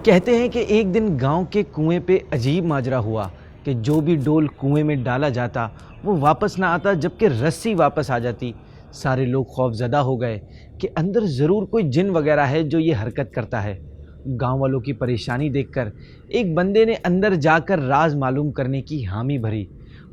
کہتے ہیں کہ ایک دن گاؤں کے کنویں پہ عجیب ماجرا ہوا کہ جو بھی ڈول کنویں میں ڈالا جاتا وہ واپس نہ آتا جبکہ رسی واپس آ جاتی۔ سارے لوگ خوف زدہ ہو گئے کہ اندر ضرور کوئی جن وغیرہ ہے جو یہ حرکت کرتا ہے۔ گاؤں والوں کی پریشانی دیکھ کر ایک بندے نے اندر جا کر راز معلوم کرنے کی حامی بھری،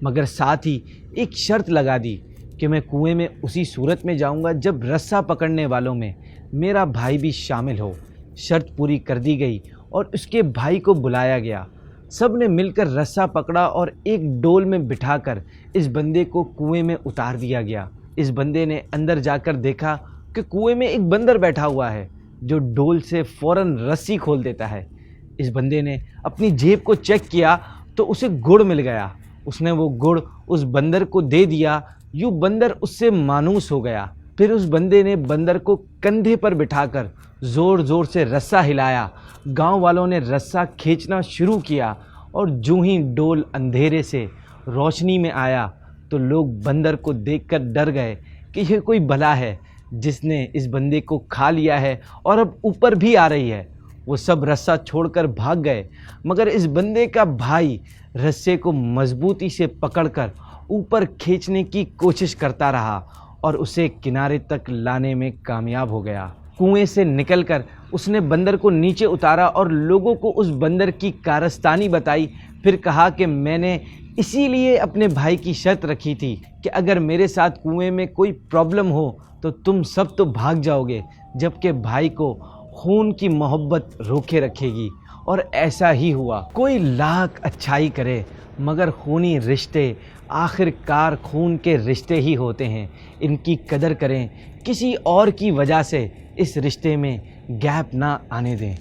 مگر ساتھ ہی ایک شرط لگا دی کہ میں کنویں میں اسی صورت میں جاؤں گا جب رسہ پکڑنے والوں میں میرا بھائی بھی شامل ہو۔ شرط پوری کر دی گئی اور اس کے بھائی کو بلایا گیا۔ سب نے مل کر رسہ پکڑا اور ایک ڈول میں بٹھا کر اس بندے کو کنویں میں اتار دیا گیا۔ اس بندے نے اندر جا کر دیکھا کہ کنویں میں ایک بندر بیٹھا ہوا ہے جو ڈول سے فوراً رسی کھول دیتا ہے۔ اس بندے نے اپنی جیب کو چیک کیا تو اسے گڑ مل گیا۔ اس نے وہ گڑ اس بندر کو دے دیا، یوں بندر اس سے مانوس ہو گیا۔ پھر اس بندے نے بندر کو کندھے پر بٹھا کر زور زور سے رسہ ہلایا۔ گاؤں والوں نے رسہ کھینچنا شروع کیا اور جوں ہی ڈول اندھیرے سے روشنی میں آیا تو لوگ بندر کو دیکھ کر ڈر گئے کہ یہ کوئی بلا ہے جس نے اس بندے کو کھا لیا ہے اور اب اوپر بھی آ رہی ہے۔ وہ سب رسہ چھوڑ کر بھاگ گئے، مگر اس بندے کا بھائی رسے کو مضبوطی سے پکڑ کر اوپر کھینچنے کی کوشش کرتا رہا اور اسے کنارے تک لانے میں کامیاب ہو گیا۔ کنویں سے نکل کر اس نے بندر کو نیچے اتارا اور لوگوں کو اس بندر کی کارستانی بتائی۔ پھر کہا کہ میں نے اسی لیے اپنے بھائی کی شرط رکھی تھی کہ اگر میرے ساتھ کنویں میں کوئی پرابلم ہو تو تم سب تو بھاگ جاؤ گے، جبکہ بھائی کو خون کی محبت روکے رکھے گی۔ اور ایسا ہی ہوا۔ کوئی لاکھ اچھائی کرے مگر خونی رشتے آخر کار خون کے رشتے ہی ہوتے ہیں۔ ان کی قدر کریں، کسی اور کی وجہ سے اس رشتے میں گیپ نہ آنے دیں۔